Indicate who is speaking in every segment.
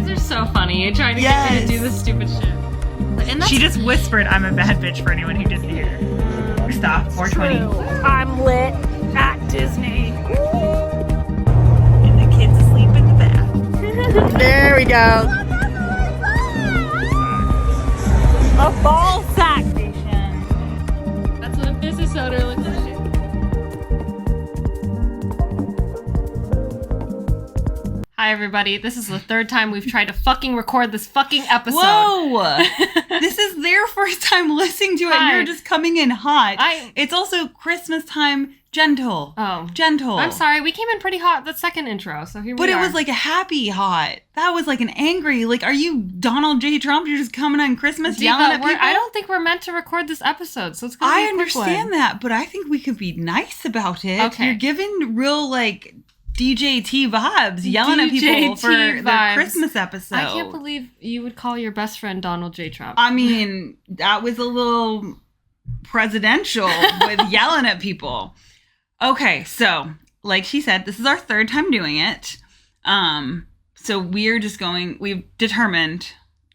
Speaker 1: guys are so funny. You're trying to get me to do this stupid shit. And
Speaker 2: she just whispered, "I'm a bad bitch," for anyone who didn't hear. Stop. 420.
Speaker 3: I'm lit at Disney.
Speaker 2: And the kids asleep in the bath.
Speaker 3: There we go. A ball sack station.
Speaker 1: That's what a business owner looks like. Hi everybody, this is the third time we've tried to fucking record this fucking episode.
Speaker 2: Whoa! This is their first time listening to it, and you're just coming in hot. It's also Christmas time. Gentle.
Speaker 1: Oh.
Speaker 2: Gentle.
Speaker 1: I'm sorry, we came in pretty hot the second intro, so here we are.
Speaker 2: But it was like a happy hot. That was like an angry, like, are you Donald J. Trump? You're just coming on Christmas yelling at people?
Speaker 1: I don't think we're meant to record this episode, so it's going to be a quick one.
Speaker 2: I understand that, but I think we could be nice about it.
Speaker 1: Okay.
Speaker 2: You're giving real, like, DJT vibes, yelling at people for their Christmas episode.
Speaker 1: I can't believe you would call your best friend Donald J. Trump.
Speaker 2: I mean, that was a little presidential with yelling at people. Okay, so, like she said, this is our third time doing it. So we've determined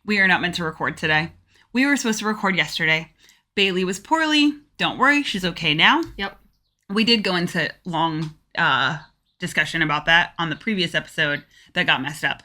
Speaker 2: we are not meant to record today. We were supposed to record yesterday. Bailey was poorly. Don't worry, she's okay now.
Speaker 1: Yep.
Speaker 2: We did go into long discussion about that on the previous episode that got messed up.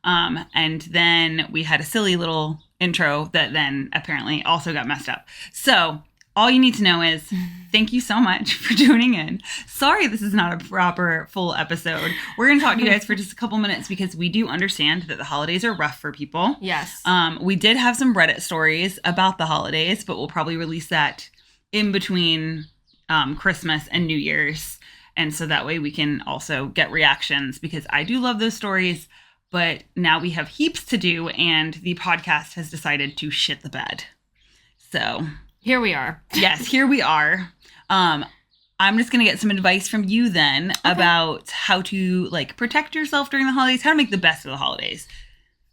Speaker 2: And then we had a silly little intro that then apparently also got messed up. So all you need to know is thank you so much for tuning in. Sorry this is not a proper full episode. We're going to talk to you guys for just a couple minutes because we do understand that the holidays are rough for people.
Speaker 1: Yes.
Speaker 2: We did have some Reddit stories about the holidays, but we'll probably release that in between Christmas and New Year's. And so that way we can also get reactions because I do love those stories. But now we have heaps to do and the podcast has decided to shit the bed. So
Speaker 1: here we are.
Speaker 2: Yes, here we are. I'm just going to get some advice from you then about how to like protect yourself during the holidays, how to make the best of the holidays.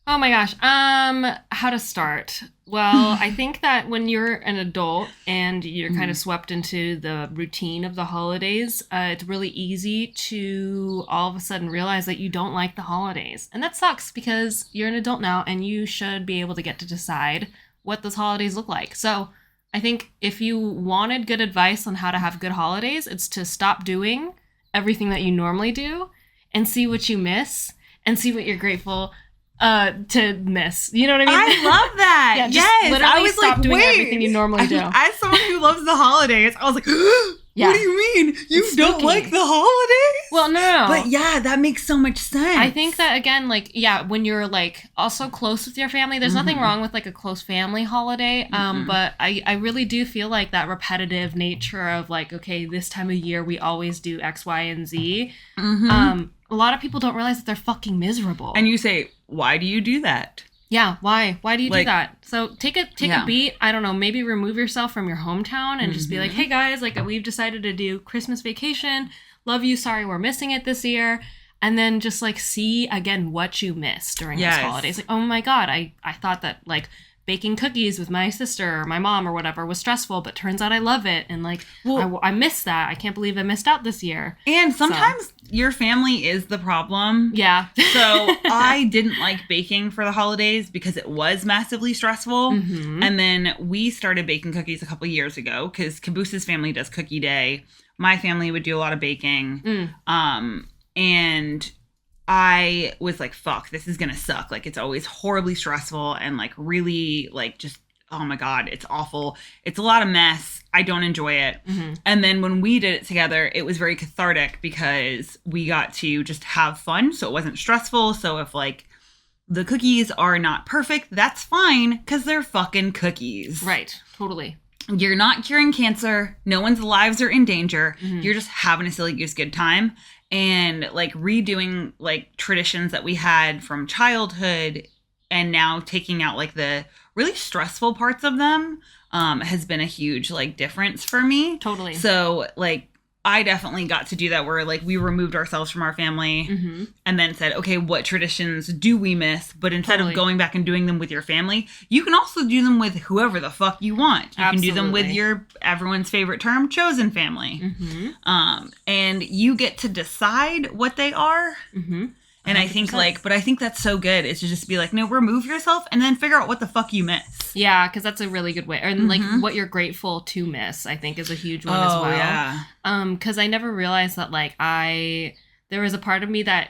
Speaker 1: Oh my gosh. How to start? Well, I think that when you're an adult and you're kind of swept into the routine of the holidays, it's really easy to all of a sudden realize that you don't like the holidays. And that sucks because you're an adult now and you should be able to get to decide what those holidays look like. So I think if you wanted good advice on how to have good holidays, it's to stop doing everything that you normally do and see what you miss and see what you're grateful to miss. You know what I mean?
Speaker 2: I love that.
Speaker 1: Yeah,
Speaker 2: yes.
Speaker 1: Literally
Speaker 2: I was
Speaker 1: stop
Speaker 2: like,
Speaker 1: doing
Speaker 2: wait.
Speaker 1: everything you normally do.
Speaker 2: As someone who loves the holidays, I was like,
Speaker 1: Yeah.
Speaker 2: what do you mean? You
Speaker 1: It's
Speaker 2: don't
Speaker 1: spooky.
Speaker 2: like the holidays?
Speaker 1: Well, no.
Speaker 2: But yeah, that makes so much sense.
Speaker 1: I think that, again, like, yeah, when you're, like, also close with your family, there's nothing wrong with, like, a close family holiday, but I really do feel like that repetitive nature of, like, okay, this time of year we always do X, Y, and Z. A lot of people don't realize that they're fucking miserable.
Speaker 2: And you say, why do you do that?
Speaker 1: Yeah, why? Why do you do
Speaker 2: Like,
Speaker 1: that? So take a beat. I don't know, maybe remove yourself from your hometown and just be like, hey guys, like we've decided to do Christmas vacation. Love you. Sorry, we're missing it this year. And then just like see again what you missed during those holidays. Like, oh my God, I thought that like baking cookies with my sister or my mom or whatever was stressful, but turns out I love it. And like, I missed that. I can't believe I missed out this year.
Speaker 2: And sometimes your family is the problem.
Speaker 1: Yeah.
Speaker 2: So I didn't like baking for the holidays because it was massively stressful. And then we started baking cookies a couple years ago because Cabooses family does cookie day. My family would do a lot of baking. And I was like, fuck, this is going to suck. Like, it's always horribly stressful and, like, really, like, just, oh, my God, it's awful. It's a lot of mess. I don't enjoy it. And then when we did it together, it was very cathartic because we got to just have fun. So it wasn't stressful. So if, like, the cookies are not perfect, that's fine because they're fucking cookies.
Speaker 1: Right. Totally.
Speaker 2: You're not curing cancer. No one's lives are in danger. You're just having a silly goose good time. And like redoing like traditions that we had from childhood and now taking out like the really stressful parts of them has been a huge like difference for me.
Speaker 1: Totally.
Speaker 2: So like I definitely got to do that where like we removed ourselves from our family and then said, okay, what traditions do we miss? But instead of going back and doing them with your family, you can also do them with whoever the fuck you want. You can do them with your everyone's favorite term, chosen family. And you get to decide what they are. And I think but I think that's so good is to just be like, no, remove yourself and then figure out what the fuck you miss.
Speaker 1: Yeah, because that's a really good way. And like what you're grateful to miss, I think is a huge one as well.
Speaker 2: Yeah.
Speaker 1: Because I never realized that like there was a part of me that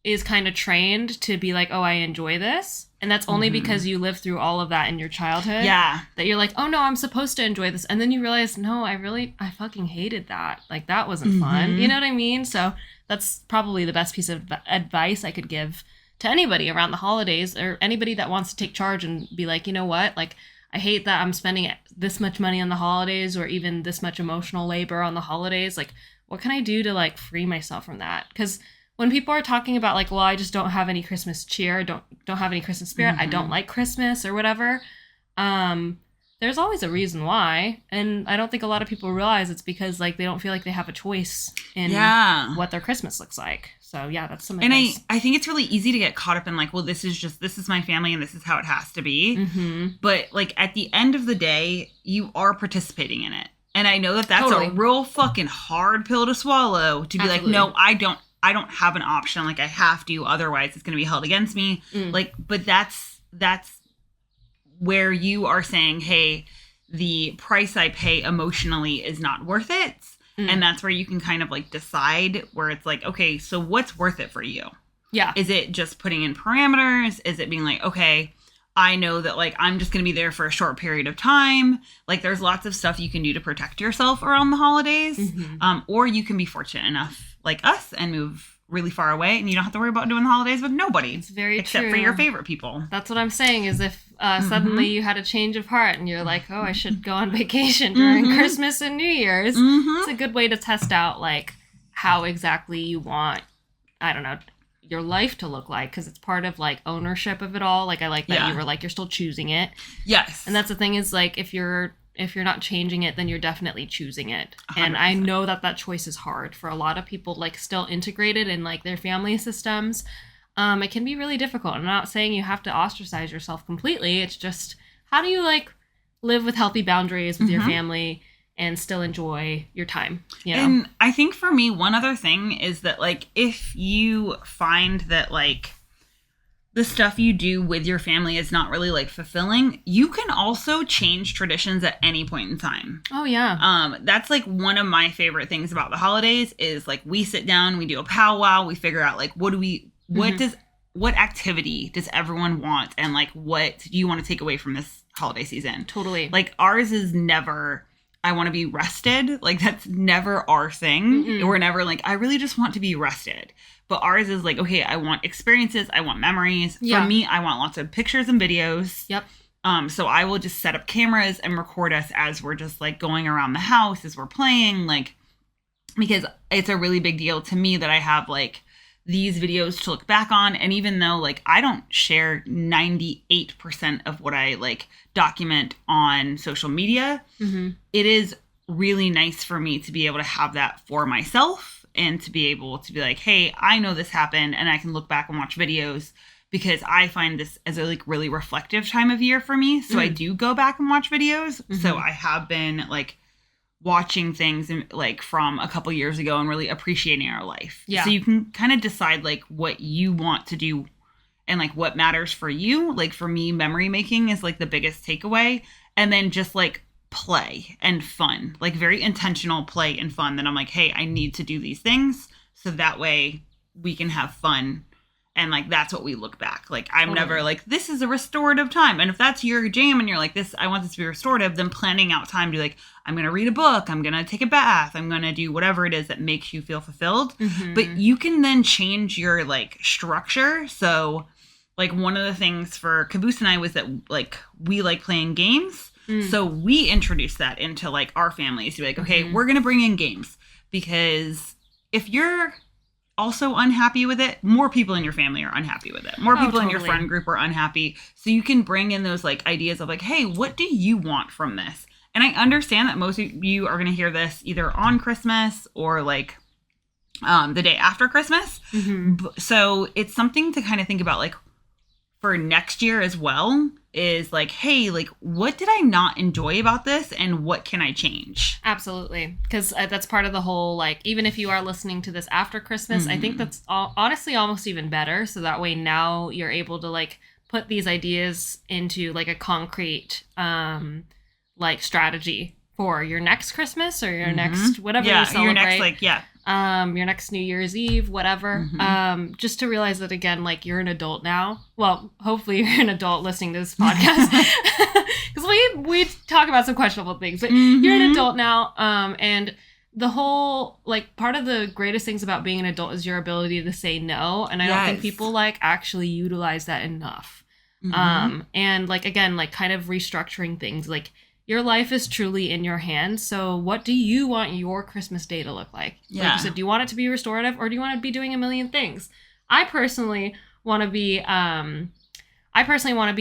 Speaker 1: is kind of trained to be like, oh, I enjoy this. And that's only because you lived through all of that in your childhood.
Speaker 2: Yeah.
Speaker 1: That you're like, oh no, I'm supposed to enjoy this. And then you realize, no, I fucking hated that. Like that wasn't fun. You know what I mean? So that's probably the best piece of advice I could give to anybody around the holidays, or anybody that wants to take charge and be like, you know what? Like, I hate that I'm spending this much money on the holidays, or even this much emotional labor on the holidays. Like, what can I do to like free myself from that? Because when people are talking about like, well, I just don't have any Christmas cheer, don't have any Christmas spirit, I don't like Christmas or whatever, there's always a reason why. And I don't think a lot of people realize it's because like they don't feel like they have a choice in what their Christmas looks like. So yeah, that's some advice.
Speaker 2: And I think it's really easy to get caught up in like, well, this is my family and this is how it has to be. But like at the end of the day, you are participating in it. And I know that that's a real fucking hard pill to swallow, to be like, no, I don't have an option. Like I have to, otherwise it's going to be held against me. Like, but that's where you are saying, hey, the price I pay emotionally is not worth it. And that's where you can kind of like decide where it's like, okay, so what's worth it for you?
Speaker 1: Yeah.
Speaker 2: Is it just putting in parameters? Is it being like, okay, I know that like I'm just going to be there for a short period of time. Like there's lots of stuff you can do to protect yourself around the holidays. Or you can be fortunate enough like us and move really far away, and you don't have to worry about doing the holidays with nobody.
Speaker 1: It's very
Speaker 2: except
Speaker 1: true.
Speaker 2: For your favorite people.
Speaker 1: That's what I'm saying, is if suddenly you had a change of heart and you're like, oh, I should go on vacation during Christmas and New Year's. It's a good way to test out like how exactly you want, I don't know, your life to look like, because it's part of like ownership of it all. Like I like that you were like, you're still choosing it.
Speaker 2: Yes.
Speaker 1: And that's the thing, is like if you're not changing it, then you're definitely choosing it. 100%. And I know that choice is hard for a lot of people, like still integrated in like their family systems. It can be really difficult. I'm not saying you have to ostracize yourself completely. It's just, how do you like live with healthy boundaries with your family and still enjoy your time, you know?
Speaker 2: And I think for me, one other thing is that like, if you find that like the stuff you do with your family is not really like fulfilling, you can also change traditions at any point in time.
Speaker 1: Oh yeah.
Speaker 2: That's like one of my favorite things about the holidays is like we sit down, we do a powwow, we figure out like what activity does everyone want, and like what do you want to take away from this holiday season?
Speaker 1: Totally.
Speaker 2: Like ours is never, I want to be rested. Like that's never our thing. We're never like, I really just want to be rested. But ours is like, okay, I want experiences. I want memories.
Speaker 1: Yeah.
Speaker 2: For me, I want lots of pictures and videos.
Speaker 1: Yep.
Speaker 2: So I will just set up cameras and record us as we're just like going around the house, as we're playing, like, because it's a really big deal to me that I have like these videos to look back on. And even though like I don't share 98% of what I like document on social media, it is really nice for me to be able to have that for myself. And to be able to be like, hey, I know this happened, and I can look back and watch videos, because I find this as a like really reflective time of year for me. So I do go back and watch videos. So I have been like watching things like from a couple years ago and really appreciating our life.
Speaker 1: Yeah.
Speaker 2: So you can kind of decide like what you want to do and like what matters for you. Like for me, memory making is like the biggest takeaway. And then just like play and fun, like very intentional play and fun, that I'm like, hey, I need to do these things so that way we can have fun. And like that's what we look back, like I'm never like, this is a restorative time. And if that's your jam and you're like, this, I want this to be restorative, then planning out time to like, I'm gonna read a book, I'm gonna take a bath, I'm gonna do whatever it is that makes you feel fulfilled. But you can then change your like structure. So like one of the things for Caboose and I was that like we like playing games. So we introduced that into like our families to be like, okay, we're going to bring in games, because if you're also unhappy with it, more people in your family are unhappy with it. More people in your friend group are unhappy. So you can bring in those like ideas of like, hey, what do you want from this? And I understand that most of you are going to hear this either on Christmas or like the day after Christmas. So it's something to kind of think about, like, for next year as well is like, hey, like, what did I not enjoy about this and what can I change?
Speaker 1: Absolutely. Because that's part of the whole, like, even if you are listening to this after Christmas, I think that's honestly almost even better. So that way now you're able to, like, put these ideas into, like, a concrete, like, strategy for your next Christmas or your next whatever you celebrate.
Speaker 2: Your next, like,
Speaker 1: your next New Year's Eve, whatever. Just to realize that, again, like, you're an adult now. Well, hopefully you're an adult listening to this podcast. Because we talk about some questionable things. But you're an adult now. And the whole, like, part of the greatest things about being an adult is your ability to say no. And I don't think people, like, actually utilize that enough. And, like, again, like, kind of restructuring things. Like, your life is truly in your hands. So what do you want your Christmas day to look like?
Speaker 2: Yeah.
Speaker 1: Like you said, do you want it to be restorative or do you want to be doing a million things? I personally want to be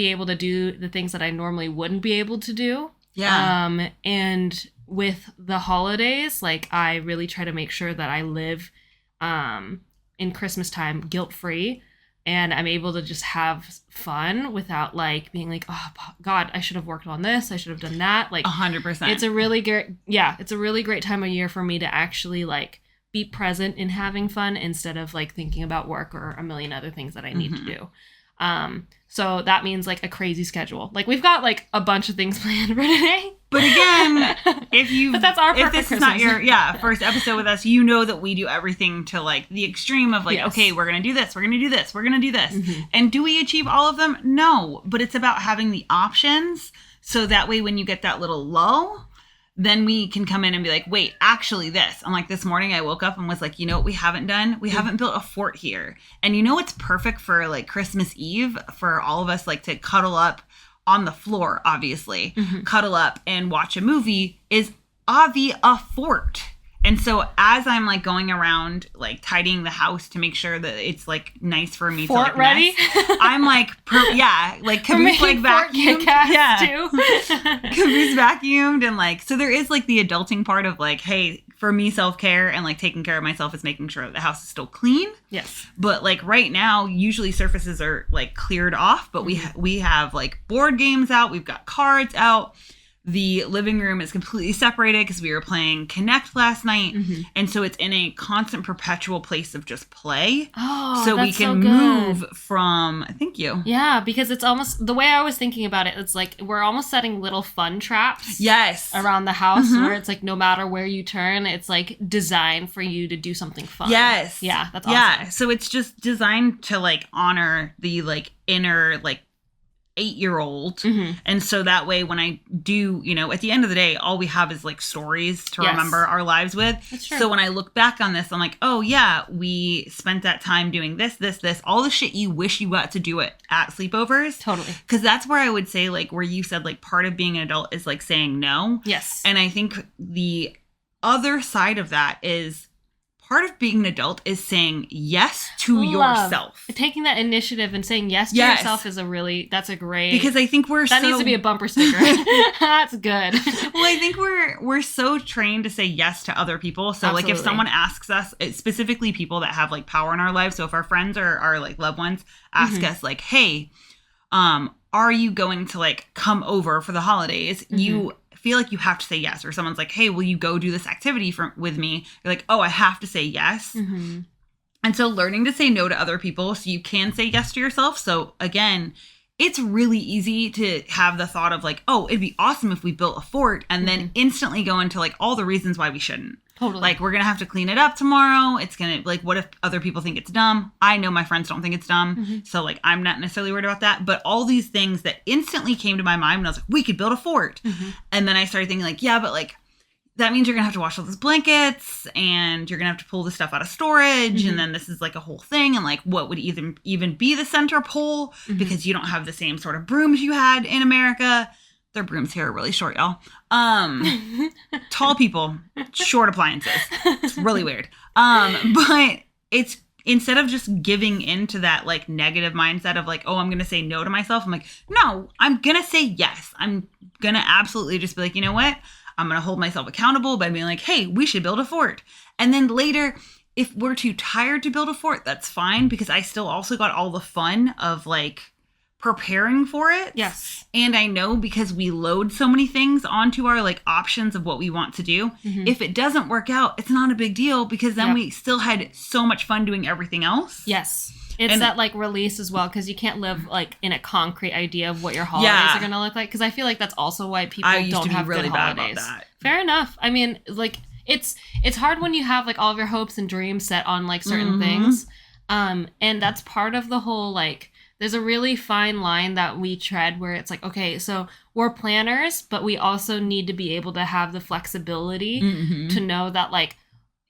Speaker 1: able to do the things that I normally wouldn't be able to do.
Speaker 2: Yeah.
Speaker 1: And with the holidays, like, I really try to make sure that I live in Christmas time guilt-free. And I'm able to just have fun without, like, being like, oh, God, I should have worked on this. I should have done that. Like,
Speaker 2: 100%.
Speaker 1: It's a really great time of year for me to actually, like, be present in having fun instead of, like, thinking about work or a million other things that I need to do. So that means, like, a crazy schedule. Like, we've got, like, a bunch of things planned for today.
Speaker 2: But again,
Speaker 1: but that's our perfect
Speaker 2: if this
Speaker 1: Christmas.
Speaker 2: is not your first episode with us, you know that we do everything to, like, the extreme of, like, okay, we're gonna do this, we're gonna do this, we're gonna do this. And do we achieve all of them? No, but it's about having the options so that way when you get that little lull, then we can come in and be like, wait, actually this. I'm like, this morning I woke up and was like, you know what we haven't done? We haven't built a fort here. And you know what's perfect for, like, Christmas Eve for all of us, like, to cuddle up on the floor, obviously, cuddle up and watch a movie is a fort. And so as I'm, like, going around, like, tidying the house to make sure that it's, like, nice for me
Speaker 1: fort
Speaker 2: to, like,
Speaker 1: ready?
Speaker 2: mess, I'm like, like, Caboose, like, vacuumed. Caboose vacuumed. And, like, so there is, like, the adulting part of, like, hey, for me, self-care and, like, taking care of myself is making sure the house is still clean.
Speaker 1: Yes.
Speaker 2: But, like, right now, usually surfaces are, like, cleared off, but we have, like, board games out. We've got cards out. The living room is completely separated because we were playing Connect last night. And so it's in a constant, perpetual place of just play.
Speaker 1: Oh,
Speaker 2: so we can move from, thank you.
Speaker 1: Yeah, because it's almost, the way I was thinking about it, it's like we're almost setting little fun traps.
Speaker 2: Yes.
Speaker 1: Around the house where it's like no matter where you turn, it's like designed for you to do something fun.
Speaker 2: Yes.
Speaker 1: Yeah, that's awesome.
Speaker 2: Yeah, so it's just designed to, like, honor the, like, inner, like, 8-year-old. And so that way when I do, you know, at the end of the day, all we have is, like, stories to remember our lives with.
Speaker 1: That's true.
Speaker 2: So when I look back on this, I'm like, oh yeah, we spent that time doing this, all the shit you wish you got to do it at sleepovers.
Speaker 1: Totally.
Speaker 2: Because that's where I would say, like, where you said, like, part of being an adult is, like, saying no.
Speaker 1: Yes.
Speaker 2: And I think the other side of that is part of being an adult is saying yes to yourself.
Speaker 1: Taking that initiative and saying yes to yourself is that's a great...
Speaker 2: Because I think
Speaker 1: that needs to be a bumper sticker. That's good.
Speaker 2: Well, I think we're so trained to say yes to other people. So, like, if someone asks us, specifically people that have, like, power in our lives. So if our friends or our, like, loved ones ask us, like, hey, are you going to, like, come over for the holidays? You feel like you have to say yes. Or someone's like, hey, will you go do this activity with me? You're like, oh, I have to say yes. And so learning to say no to other people so you can say yes to yourself. So again, it's really easy to have the thought of, like, oh, it'd be awesome if we built a fort, and then instantly go into, like, all the reasons why we shouldn't.
Speaker 1: Totally.
Speaker 2: Like, we're going to have to clean it up tomorrow. It's going to, like, what if other people think it's dumb? I know my friends don't think it's dumb. So, like, I'm not necessarily worried about that. But all these things that instantly came to my mind when I was like, we could build a fort. And then I started thinking, like, yeah, but, like, that means you're going to have to wash all those blankets, and you're going to have to pull the stuff out of storage. And then this is, like, a whole thing. And, like, what would even be the center pole? Because you don't have the same sort of brooms you had in America. Their brooms here are really short, y'all. Tall people, short appliances. It's really weird. But it's, instead of just giving into that, like, negative mindset of, like, oh, I'm going to say no to myself. I'm like, no, I'm going to say yes. I'm going to absolutely just be like, you know what? I'm going to hold myself accountable by being like, hey, we should build a fort. And then later, if we're too tired to build a fort, that's fine, because I still also got all the fun of, like, preparing for it.
Speaker 1: Yes.
Speaker 2: And I know because we load so many things onto our like options of what we want to do. If it doesn't work out, it's not a big deal because then we still had so much fun doing everything else.
Speaker 1: Yes. It's that like release as well, because you can't live like in a concrete idea of what your holidays are going to look like. Because I feel like that's also why people don't have really good holidays. Bad about that. Fair enough. I mean, like it's hard when you have like all of your hopes and dreams set on like certain things. And that's part of the whole like, there's a really fine line that we tread where it's like, okay, so we're planners, but we also need to be able to have the flexibility to know that like,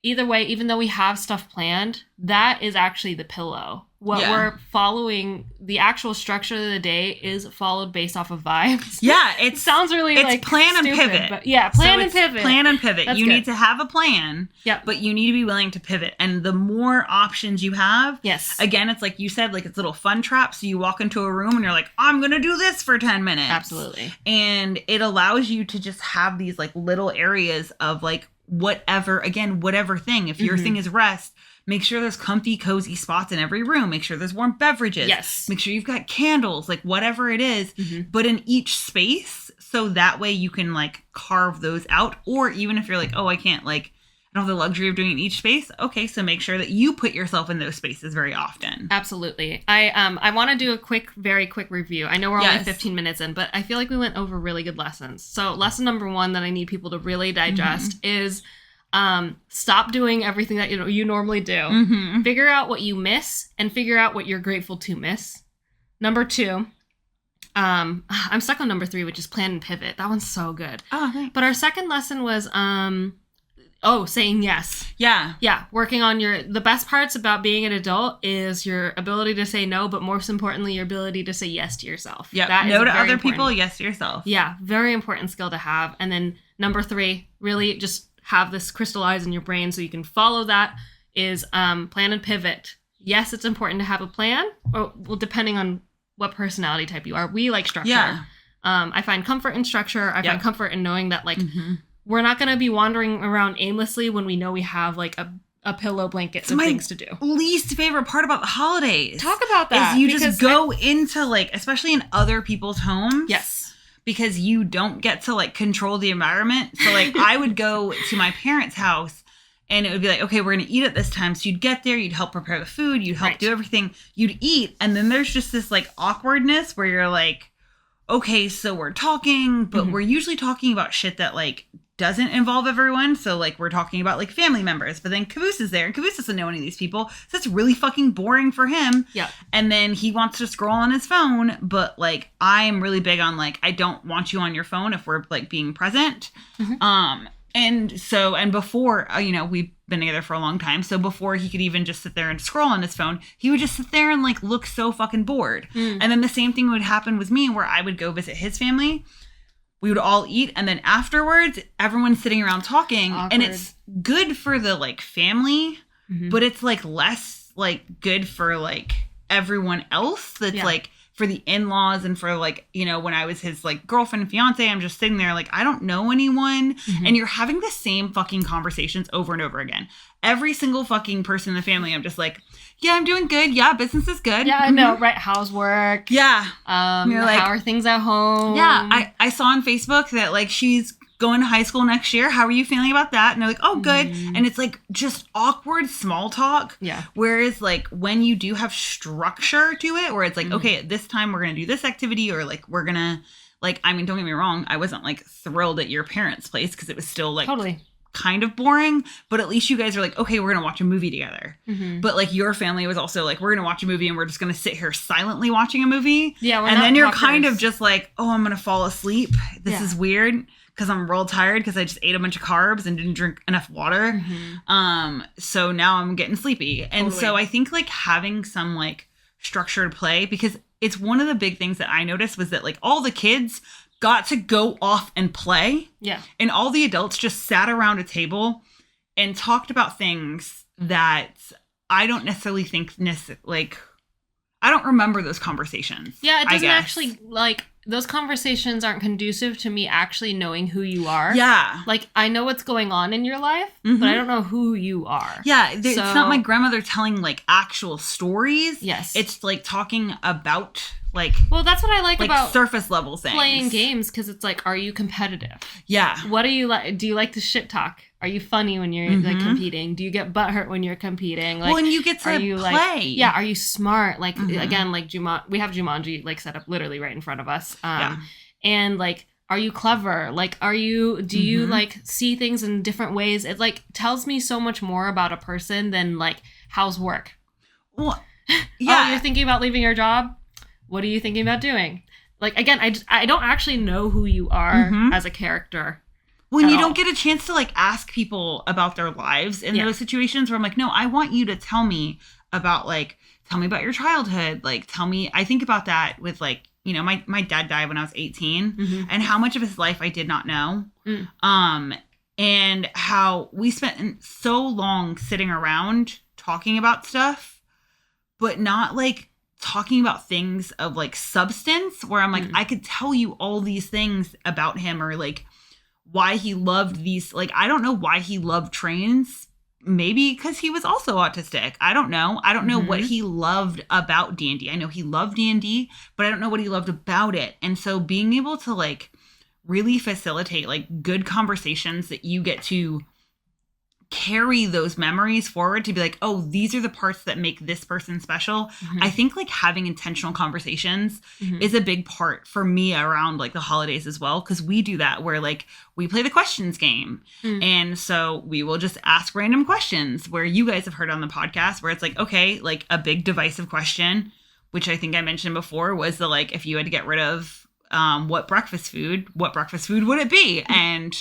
Speaker 1: either way, even though we have stuff planned, that is actually the pillow. What we're following, the actual structure of the day is followed based off of vibes. Yeah,
Speaker 2: it
Speaker 1: sounds really like
Speaker 2: plan
Speaker 1: stupid,
Speaker 2: and pivot.
Speaker 1: But plan and pivot.
Speaker 2: Plan and pivot.
Speaker 1: That's
Speaker 2: you
Speaker 1: good.
Speaker 2: need to have a plan, but you need to be willing to pivot. And the more options you have, again, it's like you said, like it's little fun traps. So you walk into a room and you're like, I'm going to do this for 10 minutes.
Speaker 1: Absolutely.
Speaker 2: And it allows you to just have these like little areas of like whatever thing. If your thing is rest, make sure there's comfy, cozy spots in every room. Make sure there's warm beverages. Yes. Make sure you've got candles, like whatever it is, but in each space. So that way you can like carve those out. Or even if you're like, oh, I can't like, I don't have the luxury of doing it in each space. Okay. So make sure that you put yourself in those spaces very often.
Speaker 1: Absolutely. I want to do a very quick review. I know we're only 15 minutes in, but I feel like we went over really good lessons. So lesson number 1 that I need people to really digest is stop doing everything that you normally do. Figure out what you miss and figure out what you're grateful to miss. Number 2, I'm stuck on number 3, which is plan and pivot. That one's so good.
Speaker 2: Oh, thanks.
Speaker 1: But our second lesson was saying yes. Yeah. Working on the best parts about being an adult is your ability to say no, but most importantly, your ability to say yes to yourself.
Speaker 2: Yeah. No to other people, yes to yourself.
Speaker 1: Yeah. Very important skill to have. And then number 3, really just have this crystallized in your brain so you can follow that is plan and pivot. Yes, it's important to have a plan, or well, depending on what personality type you are. We like structure. Yeah. I find comfort in structure. I find comfort in knowing that like we're not going to be wandering around aimlessly when we know we have like a pillow, blanket, and things to do.
Speaker 2: Least favorite part about the holidays.
Speaker 1: Talk about that.
Speaker 2: Is you just go into like, especially in other people's homes.
Speaker 1: Yes.
Speaker 2: Because you don't get to like control the environment. So like I would go to my parents' house and it would be like, okay, we're going to eat at this time. So you'd get there, you'd help prepare the food, you'd help do everything, you'd eat. And then there's just this like awkwardness where you're like, okay, so we're talking, but we're usually talking about shit that like doesn't involve everyone. So like we're talking about like family members, but then Caboose is there and Caboose doesn't know any of these people. So that's really fucking boring for him. Yeah. And then he wants to scroll on his phone, but like I'm really big on like, I don't want you on your phone if we're like being present. And before, we've been together for a long time. So before he could even just sit there and scroll on his phone, he would just sit there and like look so fucking bored. And then the same thing would happen with me where I would go visit his family. We would all eat, and then afterwards, everyone's sitting around talking, and it's good for the like family, but it's like less like good for like everyone else. That's like for the in-laws and for like, when I was his like girlfriend and fiance, I'm just sitting there like, I don't know anyone. And you're having the same fucking conversations over and over again. Every single fucking person in the family, I'm just like, yeah, I'm doing good. Yeah, business is good.
Speaker 1: Yeah, I know, right? How's work?
Speaker 2: Yeah.
Speaker 1: You're like, how are things at home?
Speaker 2: Yeah, I saw on Facebook that like she's going to high school next year. How are you feeling about that? And they're like, oh, good. And it's like just awkward small talk. Yeah. Whereas like when you do have structure to it, where it's like, okay, at this time we're going to do this activity, or like we're going to like, I mean, don't get me wrong. I wasn't like thrilled at your parents' place because it was still like kind of boring, but at least you guys are like, okay, we're gonna watch a movie together. But like your family was also like, we're gonna watch a movie and we're just gonna sit here silently watching a movie. Yeah, and then you're kind of just like, oh, I'm gonna fall asleep. This is weird because I'm real tired because I just ate a bunch of carbs and didn't drink enough water. So now I'm getting sleepy. And so I think like having some like structured play, because it's one of the big things that I noticed was that like all the kids got to go off and play. Yeah. And all the adults just sat around a table and talked about things that I don't necessarily think like, I don't remember those conversations.
Speaker 1: Yeah, it doesn't actually like those conversations aren't conducive to me actually knowing who you are. Yeah. Like, I know what's going on in your life, but I don't know who you are.
Speaker 2: Yeah. It's not my grandmother telling, like, actual stories. Yes. It's, like, talking about,
Speaker 1: Well, that's what I like about
Speaker 2: surface level things.
Speaker 1: Playing games, because it's like, are you competitive?
Speaker 2: Yeah.
Speaker 1: What do you like? Do you like to shit talk? Are you funny when you're like competing? Do you get butthurt when you're competing? Like,
Speaker 2: well, and you get to play.
Speaker 1: Like, yeah, are you smart? Like again, like we have Jumanji like set up literally right in front of us. And like, are you clever? Like, do you like see things in different ways? It like tells me so much more about a person than like how's work.
Speaker 2: Well, yeah.
Speaker 1: Oh, you're thinking about leaving your job? What are you thinking about doing? Like, again, I don't actually know who you are as a character.
Speaker 2: When you don't get a chance to like ask people about their lives in those situations where I'm like, no, I want you to tell me about your childhood. Like, tell me, I think about that with like, you know, my dad died when I was 18 and how much of his life I did not know. And how we spent so long sitting around talking about stuff, but not like talking about things of like substance where I'm like, I could tell you all these things about him or like why he loved these. Like, I don't know why he loved trains. Maybe because he was also autistic. I don't know. I don't know what he loved about D&D. I know he loved D&D, but I don't know what he loved about it. And so being able to like really facilitate like good conversations that you get to carry those memories forward to be like, oh, these are the parts that make this person special. I think like having intentional conversations is a big part for me around like the holidays as well. Cause we do that where like we play the questions game. And so we will just ask random questions where you guys have heard on the podcast where it's like, okay, like a big divisive question, which I think I mentioned before was the, like, if you had to get rid of what breakfast food would it be? And,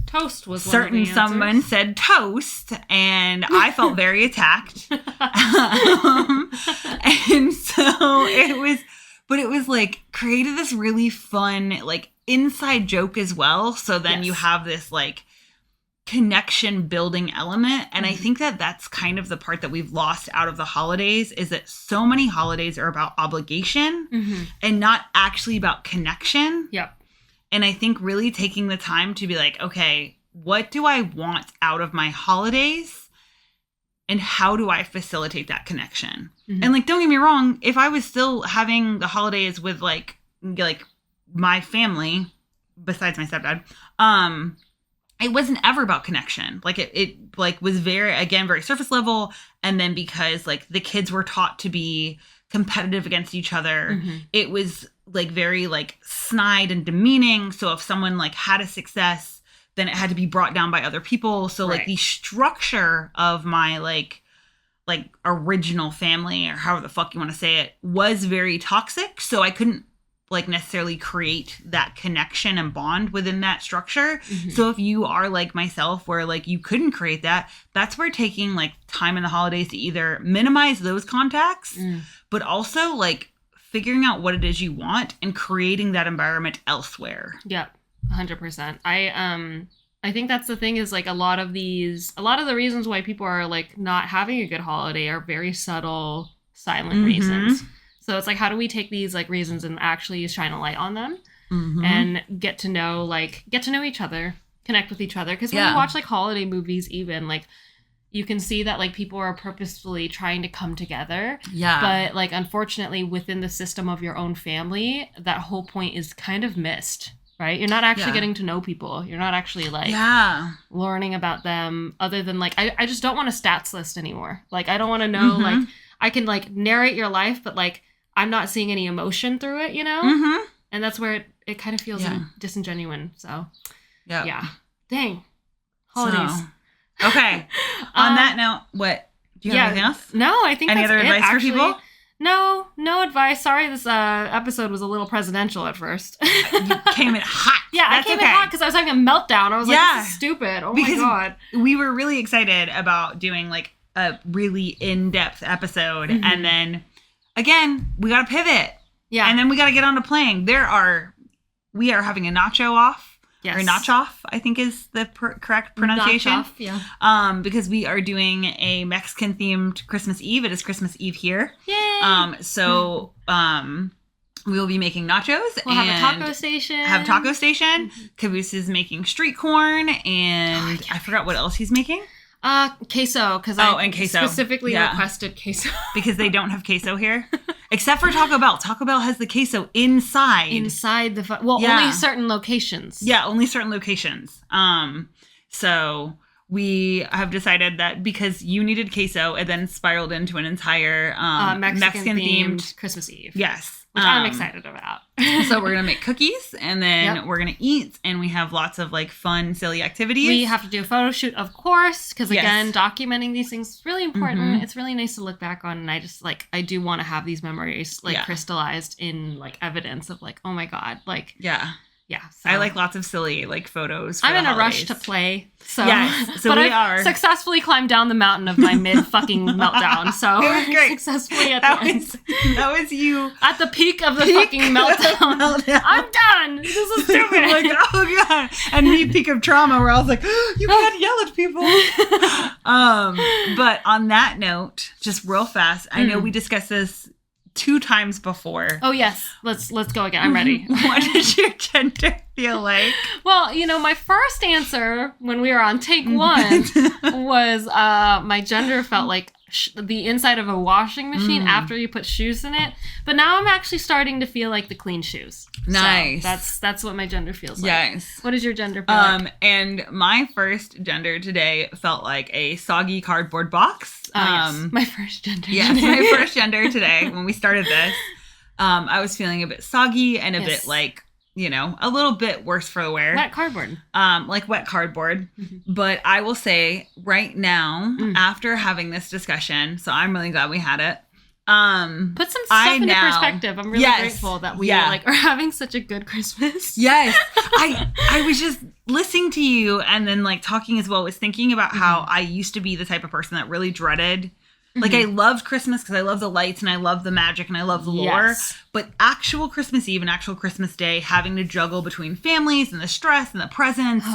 Speaker 1: toast was
Speaker 2: certain someone said toast, and I felt very attacked. And so it was like created this really fun like inside joke as well. So then you have this like connection building element. And I think that that's kind of the part that we've lost out of the holidays is that so many holidays are about obligation and not actually about connection.
Speaker 1: Yep.
Speaker 2: And I think really taking the time to be like, okay, what do I want out of my holidays? And how do I facilitate that connection? And like, don't get me wrong, if I was still having the holidays with like my family, besides my stepdad, it wasn't ever about connection. Like it like was very surface level. And then because like the kids were taught to be competitive against each other, it was like very like snide and demeaning. So if someone like had a success, then it had to be brought down by other people. So like the structure of my like original family, or however the fuck you want to say it, was very toxic. So I couldn't like necessarily create that connection and bond within that structure. So if you are like myself where like you couldn't create that, that's where taking like time in the holidays to either minimize those contacts, but also like figuring out what it is you want and creating that environment elsewhere.
Speaker 1: Yep. 100%. I think that's the thing is like a lot of the reasons why people are like not having a good holiday are very subtle, silent reasons. So it's like, how do we take these like reasons and actually shine a light on them and get to know each other, connect with each other? Because when you watch like holiday movies, even like you can see that like people are purposefully trying to come together. Yeah. But like, unfortunately, within the system of your own family, that whole point is kind of missed. Right? You're not actually getting to know people. You're not actually like learning about them other than like, I just don't want a stats list anymore. Like, I don't want to know, like, I can like narrate your life, but like, I'm not seeing any emotion through it, you know? And that's where it kind of feels disingenuine. So, yeah. Dang. Holidays.
Speaker 2: So, okay. On that note, what? Do you have anything else?
Speaker 1: No, I think
Speaker 2: any
Speaker 1: that's
Speaker 2: other advice
Speaker 1: actually.
Speaker 2: for people?
Speaker 1: No advice. Sorry, this episode was a little presidential at first.
Speaker 2: You came in hot.
Speaker 1: Yeah, I came in hot because I was having a meltdown. I was like, this is stupid. Oh my God.
Speaker 2: We were really excited about doing like a really in-depth episode. And then, again, we got to pivot. Yeah. And then we got to get on to playing. We are having a nacho off. Yes. Or notch off, I think is the correct pronunciation.
Speaker 1: Notch off, yeah.
Speaker 2: Because we are doing a Mexican themed Christmas Eve. It is Christmas Eve here.
Speaker 1: Yay!
Speaker 2: So we will be making nachos.
Speaker 1: We'll have a taco station.
Speaker 2: Caboose is making street corn, and I forgot what else he's making.
Speaker 1: Queso, because
Speaker 2: and queso.
Speaker 1: specifically requested queso.
Speaker 2: Because they don't have queso here. Except for Taco Bell. Taco Bell has the queso inside.
Speaker 1: Inside the... only certain locations.
Speaker 2: Yeah, only certain locations. So we have decided that because you needed queso, it then spiraled into an entire Mexican-themed
Speaker 1: Christmas Eve.
Speaker 2: Yes.
Speaker 1: Which I'm excited about.
Speaker 2: So we're going to make cookies, and then we're going to eat, and we have lots of, like, fun, silly activities.
Speaker 1: We have to do a photo shoot, of course, because, again, documenting these things is really important. Mm-hmm. It's really nice to look back on, and I just, like, I do want to have these memories, like, crystallized in, like, evidence of, like, oh, my God, like...
Speaker 2: Yeah.
Speaker 1: Yeah.
Speaker 2: So. I like lots of silly, like, photos for
Speaker 1: I'm in
Speaker 2: the holidays.
Speaker 1: a rush to play. So,
Speaker 2: yes, so
Speaker 1: but
Speaker 2: we
Speaker 1: I've
Speaker 2: are.
Speaker 1: successfully climbed down the mountain of my mid-fucking meltdown. So,
Speaker 2: it was great.
Speaker 1: Successfully at
Speaker 2: that
Speaker 1: the end.
Speaker 2: That was you.
Speaker 1: At the peak of the fucking meltdown. I'm done. This is stupid.
Speaker 2: Like, oh, God. And me, peak of trauma, where I was like, you can't yell at people. But on that note, just real fast, I know we discussed this 2 times before.
Speaker 1: Oh, yes. Let's go again. I'm ready.
Speaker 2: What did your gender feel like?
Speaker 1: Well, my first answer when we were on take 1 was my gender felt like the inside of a washing machine after you put shoes in it. But now I'm actually starting to feel like the clean shoes.
Speaker 2: Nice.
Speaker 1: So that's what my gender feels like.
Speaker 2: Yes.
Speaker 1: What does your gender feel like?
Speaker 2: And my first gender today felt like a soggy cardboard box.
Speaker 1: Yes. My first gender.
Speaker 2: Yes, my first gender today when we started this. I was feeling a bit soggy and a bit like, a little bit worse for the wear.
Speaker 1: Wet cardboard.
Speaker 2: Like wet cardboard. Mm-hmm. But I will say right now, after having this discussion, so I'm really glad we had it.
Speaker 1: Put some stuff into perspective. I'm really grateful that we are having such a good Christmas.
Speaker 2: Yes. I was just listening to you and then like talking as well, was thinking about how I used to be the type of person that really dreaded. Like, I loved Christmas because I love the lights and I love the magic and I love the lore.
Speaker 1: Yes.
Speaker 2: But actual Christmas Eve and actual Christmas Day, having to juggle between families and the stress and the presents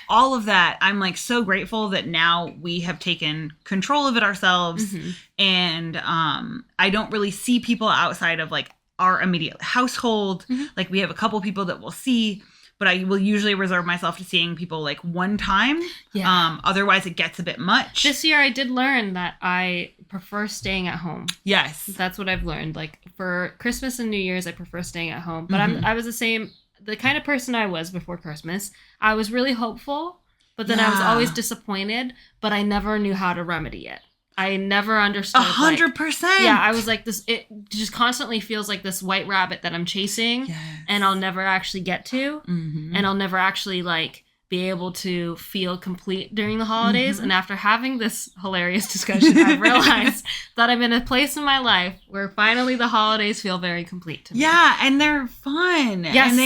Speaker 2: all of that, I'm, like, so grateful that now we have taken control of it ourselves. Mm-hmm. And I don't really see people outside of, like, our immediate household. Mm-hmm. Like, we have a couple people that we'll see. But I will usually reserve myself to seeing people like one time. Yeah. Otherwise, it gets a bit much.
Speaker 1: This year, I did learn that I prefer staying at home.
Speaker 2: Yes.
Speaker 1: That's what I've learned. Like for Christmas and New Year's, I prefer staying at home. But I was the kind of person I was before Christmas. I was really hopeful, but then I was always disappointed, but I never knew how to remedy it. I never understood.
Speaker 2: 100%.
Speaker 1: Yeah, I was like this. It just constantly feels like this white rabbit that I'm chasing, and I'll never actually get to, and I'll never actually like be able to feel complete during the holidays. And after having this hilarious discussion, I've realized that I'm in a place in my life where finally the holidays feel very complete to me.
Speaker 2: Yeah, and they're fun.
Speaker 1: Yes,
Speaker 2: and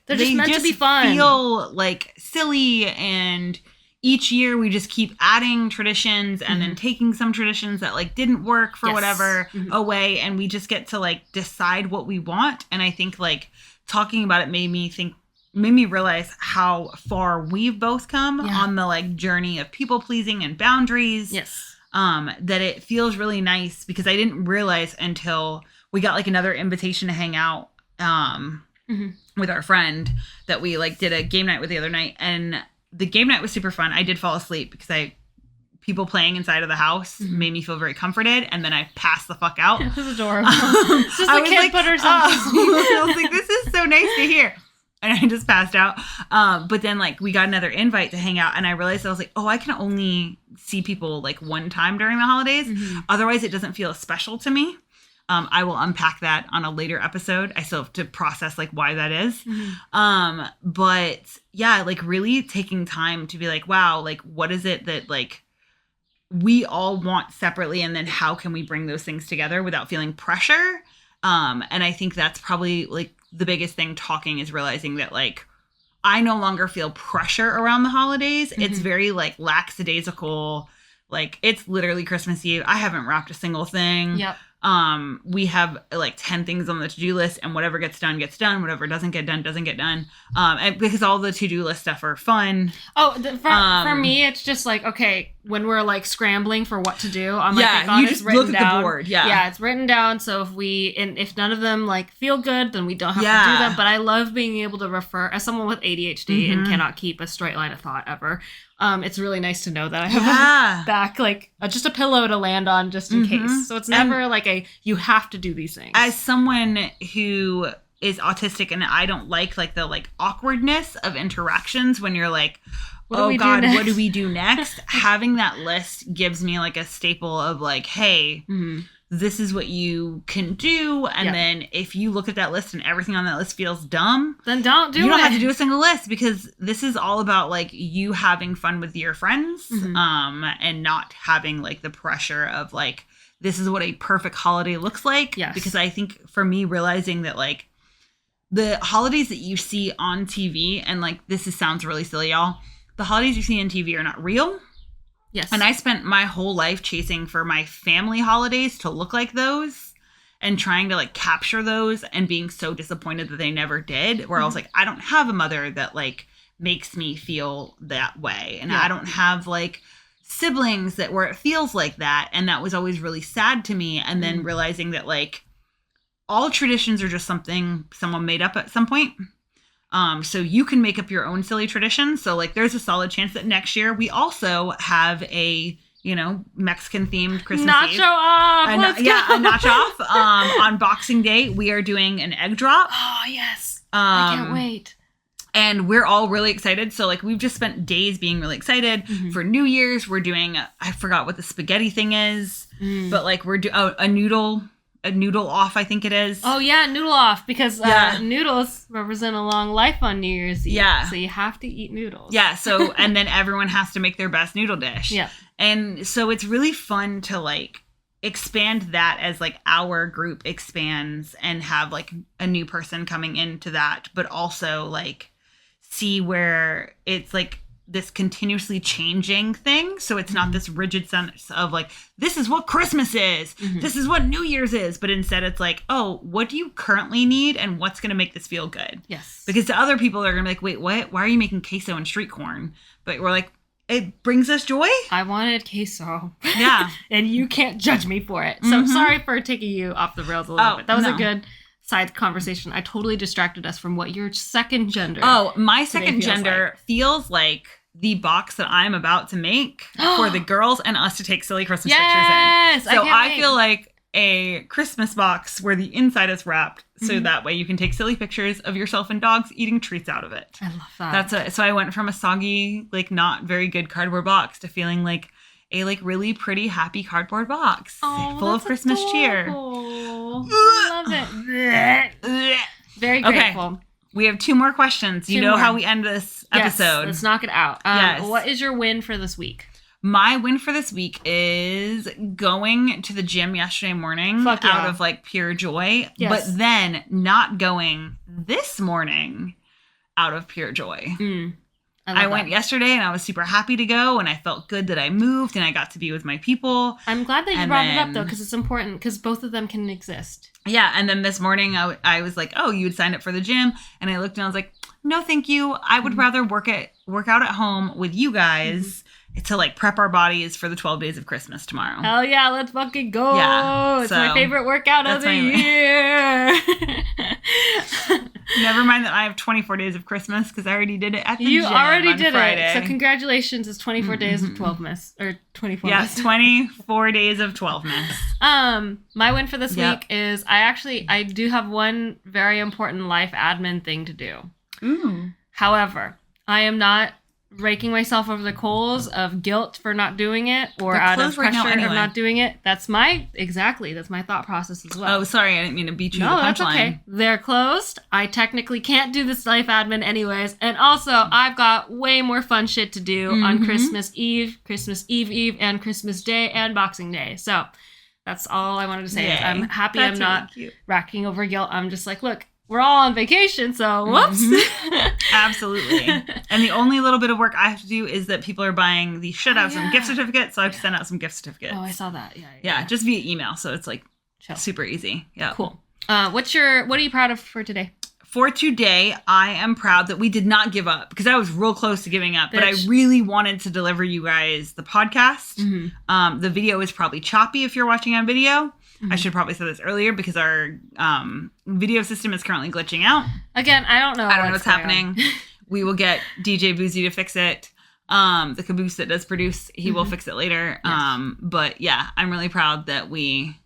Speaker 2: they're just meant to be fun. Feel like silly and. Each year we just keep adding traditions and then taking some traditions that like didn't work for whatever away, and we just get to like decide what we want. And I think like talking about it made me realize how far we've both come on the like journey of people pleasing and boundaries.
Speaker 1: Yes.
Speaker 2: That it feels really nice because I didn't realize until we got like another invitation to hang out with our friend that we like did a game night with the other night, and the game night was super fun. I did fall asleep because people playing inside of the house made me feel very comforted, and then I passed the fuck out.
Speaker 1: It was adorable. Just a kid put herself to sleep.
Speaker 2: I was like, this is so nice to hear. And I just passed out. But then like we got another invite to hang out, and I realized I was like, oh, I can only see people like one time during the holidays. Otherwise, it doesn't feel special to me. I will unpack that on a later episode. I still have to process like why that is. But yeah, like really taking time to be like, wow, like what is it that like we all want separately, and then how can we bring those things together without feeling pressure? And I think that's probably like the biggest thing talking is realizing that like I no longer feel pressure around the holidays. It's very like lackadaisical. Like it's literally Christmas Eve. I haven't wrapped a single thing.
Speaker 1: Yep.
Speaker 2: We have like 10 things on the to-do list, and whatever gets done, whatever doesn't get done. And because all the to-do list stuff are fun.
Speaker 1: Oh, for me, it's just like, okay, when we're like scrambling for what to do, I'm like, thank God
Speaker 2: you
Speaker 1: it's
Speaker 2: just
Speaker 1: written
Speaker 2: look
Speaker 1: down.
Speaker 2: At the board.
Speaker 1: Yeah, it's written down. So if none of them like feel good, then we don't have to do them. But I love being able to refer as someone with ADHD and cannot keep a straight line of thought ever. it's really nice to know that I have
Speaker 2: Yeah.
Speaker 1: a back, like just a pillow to land on just in case. So it's never like you have to do these things.
Speaker 2: As someone who is autistic and I don't like the like awkwardness of interactions when you're like, oh God, what do we do next? Having that list gives me like a staple of like, hey, this is what you can do. And then if you look at that list and everything on that list feels dumb,
Speaker 1: then don't do it.
Speaker 2: You don't have to do a single list because this is all about like you having fun with your friends and not having like the pressure of like, this is what a perfect holiday looks like.
Speaker 1: Yes.
Speaker 2: Because I think for me, realizing that like the holidays that you see on TV, and like sounds really silly, y'all, the holidays you see on TV are not real.
Speaker 1: Yes.
Speaker 2: And I spent my whole life chasing for my family holidays to look like those and trying to like capture those and being so disappointed that they never did. Where I was like, I don't have a mother that like makes me feel that way. And I don't have like siblings where it feels like that. And that was always really sad to me. And then realizing that like all traditions are just something someone made up at some point. So you can make up your own silly tradition. So like there's a solid chance that next year we also have a, Mexican themed Christmas Eve.
Speaker 1: Nacho off.
Speaker 2: A nacho off. On Boxing Day, we are doing an egg drop.
Speaker 1: Oh, yes. I can't wait.
Speaker 2: And we're all really excited. So like we've just spent days being really excited. For New Year's, we're doing, I forgot what the spaghetti thing is, but like we're doing a noodle off, I think it is.
Speaker 1: Oh, yeah, noodle off, because noodles represent a long life on New Year's Eve.
Speaker 2: Yeah.
Speaker 1: So you have to eat noodles.
Speaker 2: Yeah, so, and then everyone has to make their best noodle dish.
Speaker 1: Yeah.
Speaker 2: And so it's really fun to, like, expand that as, like, our group expands and have, like, a new person coming into that, but also, like, see where it's, like, this continuously changing thing. So it's not this rigid sense of like, this is what Christmas is. This is what New Year's is. But instead it's like, oh, what do you currently need? And what's going to make this feel good?
Speaker 1: Yes.
Speaker 2: Because to other people, they're going to be like, wait, what? Why are you making queso and street corn? But we're like, it brings us joy.
Speaker 1: I wanted queso.
Speaker 2: Yeah.
Speaker 1: And you can't judge me for it. So sorry for taking you off the rails a little bit. That was a good side conversation. I totally distracted us from what your second gender.
Speaker 2: Oh, my second gender feels like the box that I'm about to make for the girls and us to take silly Christmas pictures in.
Speaker 1: Yes,
Speaker 2: So I feel like a Christmas box where the inside is wrapped, so that way you can take silly pictures of yourself and dogs eating treats out of it.
Speaker 1: I love that.
Speaker 2: So I went from a soggy, like not very good cardboard box to feeling like a like really pretty happy cardboard box full of Christmas cheer.
Speaker 1: I love it. Very grateful.
Speaker 2: Okay. We have 2 more questions. You know how we end this episode.
Speaker 1: Yes, let's knock it out. What is your win for this week?
Speaker 2: My win for this week is going to the gym yesterday morning out of like pure joy, but then not going this morning out of pure joy. I went yesterday and I was super happy to go and I felt good that I moved and I got to be with my people.
Speaker 1: I'm glad that you brought it up though, because it's important because both of them can exist.
Speaker 2: Yeah. And then this morning I was like, oh, you would sign up for the gym. And I looked and I was like, no, thank you. I would rather work out at home with you guys to like prep our bodies for the 12 days of Christmas tomorrow.
Speaker 1: Hell yeah, let's fucking go.
Speaker 2: Yeah,
Speaker 1: it's my favorite workout of the year.
Speaker 2: Never mind that I have 24 days of Christmas because I already did it at the gym.
Speaker 1: You already did
Speaker 2: Friday.
Speaker 1: it. So congratulations. It's 24 days of 12-ness. Or 24
Speaker 2: Yes, 24 days of 12-ness.
Speaker 1: My win for this week is I do have one very important life admin thing to do.
Speaker 2: Ooh.
Speaker 1: However, I am not raking myself over the coals of guilt for not doing it or out of pressure of not doing it. That's my thought process as well.
Speaker 2: Oh, sorry. I didn't mean to beat you to the punchline.
Speaker 1: No, that's okay. They're closed. I technically can't do this life admin anyways. And also, I've got way more fun shit to do on Christmas Eve, and Christmas Day, and Boxing Day. So that's all I wanted to say. I'm happy I'm not racking over guilt. I'm just like, look, we're all on vacation, so whoops.
Speaker 2: Absolutely. And the only little bit of work I have to do is that people are buying the shit out of some gift certificates, so I have to send out some gift certificates.
Speaker 1: Oh, I saw that.
Speaker 2: Yeah, just via email, so it's like super easy. Yeah.
Speaker 1: Cool. What are you proud of for today?
Speaker 2: For today, I am proud that we did not give up because I was real close to giving up, but I really wanted to deliver you guys the podcast. The video is probably choppy if you're watching on video. I should probably say this earlier because our video system is currently glitching out.
Speaker 1: Again, I don't know
Speaker 2: what's happening. We will get DJ Boozy to fix it. The caboose that does produce, he will fix it later.
Speaker 1: Yes.
Speaker 2: But yeah, I'm really proud that we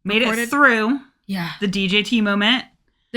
Speaker 2: made
Speaker 1: Recorded.
Speaker 2: it through
Speaker 1: Yeah.
Speaker 2: the DJT moment.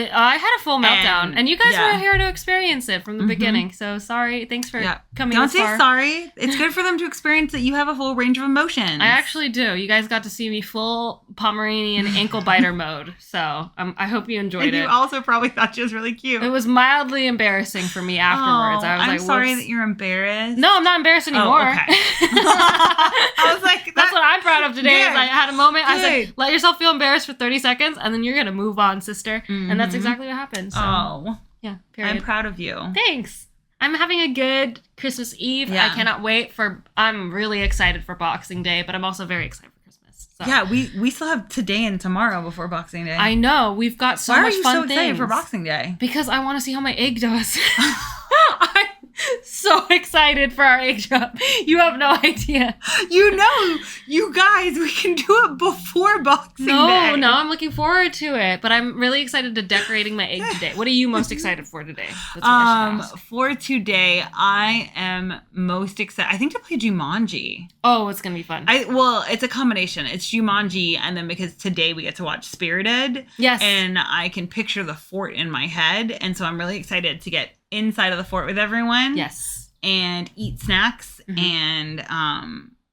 Speaker 1: I had a full meltdown, and you guys
Speaker 2: yeah.
Speaker 1: were here to experience it from the beginning. So sorry. Thanks for coming.
Speaker 2: Don't
Speaker 1: this
Speaker 2: say
Speaker 1: far.
Speaker 2: sorry. It's good for them to experience that you have a full range of emotions.
Speaker 1: I actually do. You guys got to see me full Pomeranian ankle biter mode. So I hope you enjoyed
Speaker 2: and
Speaker 1: it.
Speaker 2: you also probably thought she was really cute.
Speaker 1: It was mildly embarrassing for me afterwards. I was
Speaker 2: I'm
Speaker 1: like,
Speaker 2: sorry
Speaker 1: whoops.
Speaker 2: that you're embarrassed.
Speaker 1: No, I'm not embarrassed anymore.
Speaker 2: Oh, okay. I was like,
Speaker 1: That's what I'm proud of today. Is
Speaker 2: Good.
Speaker 1: I had a moment. I said,
Speaker 2: Good.
Speaker 1: let yourself feel embarrassed for 30 seconds, and then you're gonna move on, sister. And that's
Speaker 2: Mhm.
Speaker 1: exactly what happened. So,
Speaker 2: Oh,
Speaker 1: yeah. Period.
Speaker 2: I'm proud of you.
Speaker 1: Thanks. I'm having a good Christmas Eve.
Speaker 2: Yeah.
Speaker 1: I cannot wait for. I'm really excited for Boxing Day, but I'm also very excited for Christmas. So.
Speaker 2: Yeah, we still have today and tomorrow before Boxing Day.
Speaker 1: I know we've got so
Speaker 2: Why
Speaker 1: much
Speaker 2: are you
Speaker 1: fun
Speaker 2: so excited
Speaker 1: things
Speaker 2: for Boxing Day?
Speaker 1: because I want to see how my egg does. I'm so excited for our egg drop. You have no idea.
Speaker 2: You know, you guys, we can do it before Boxing Day.
Speaker 1: No, I'm looking forward to it. But I'm really excited to decorating my egg today. What are you most excited for today? That's what I should ask.
Speaker 2: For today, I am most excited. I think to play Jumanji.
Speaker 1: Oh, it's gonna be fun.
Speaker 2: Well, it's a combination. It's Jumanji, and then because today we get to watch Spirited.
Speaker 1: Yes.
Speaker 2: And I can picture the fort in my head, and so I'm really excited to get inside of the fort with everyone.
Speaker 1: Yes.
Speaker 2: And eat snacks and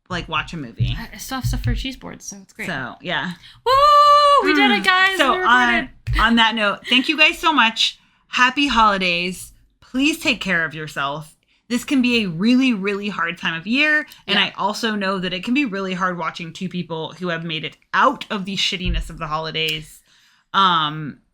Speaker 2: like watch a movie.
Speaker 1: I still have stuff for cheese boards, so it's great.
Speaker 2: So yeah.
Speaker 1: Woo! We did it, guys.
Speaker 2: So
Speaker 1: we recorded.
Speaker 2: on that note, thank you guys so much. Happy holidays. Please take care of yourself. This can be a really, really hard time of year. And I also know that it can be really hard watching two people who have made it out of the shittiness of the holidays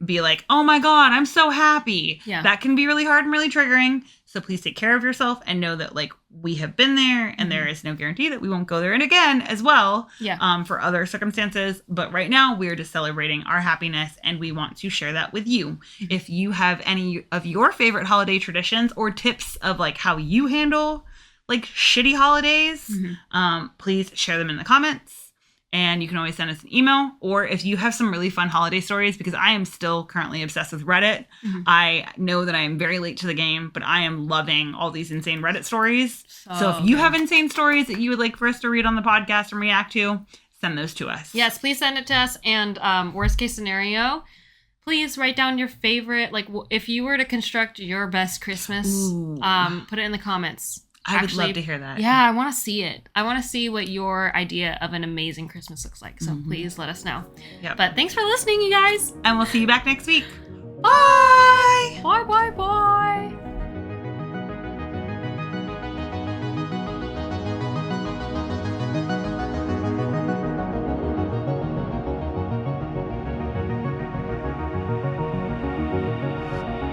Speaker 2: be like, oh my God, I'm so happy.
Speaker 1: Yeah.
Speaker 2: That can be really hard and really triggering. So please take care of yourself and know that like we have been there and there is no guarantee that we won't go there and again as well.
Speaker 1: Yeah.
Speaker 2: For other circumstances. But right now we're just celebrating our happiness and we want to share that with you. If you have any of your favorite holiday traditions or tips of like how you handle like shitty holidays, please share them in the comments. And you can always send us an email, or if you have some really fun holiday stories, because I am still currently obsessed with Reddit. I know that I am very late to the game, but I am loving all these insane Reddit stories. So if you have insane stories that you would like for us to read on the podcast and react to, send those to us.
Speaker 1: Yes, please send it to us. And worst case scenario, please write down your favorite, like if you were to construct your best Christmas, put it in the comments.
Speaker 2: I would love to hear that.
Speaker 1: Yeah, I want to see it. I want to see what your idea of an amazing Christmas looks like. So please let us know.
Speaker 2: Yep.
Speaker 1: But thanks for listening, you guys.
Speaker 2: And we'll see you back next week. Bye!
Speaker 1: Bye, bye, bye.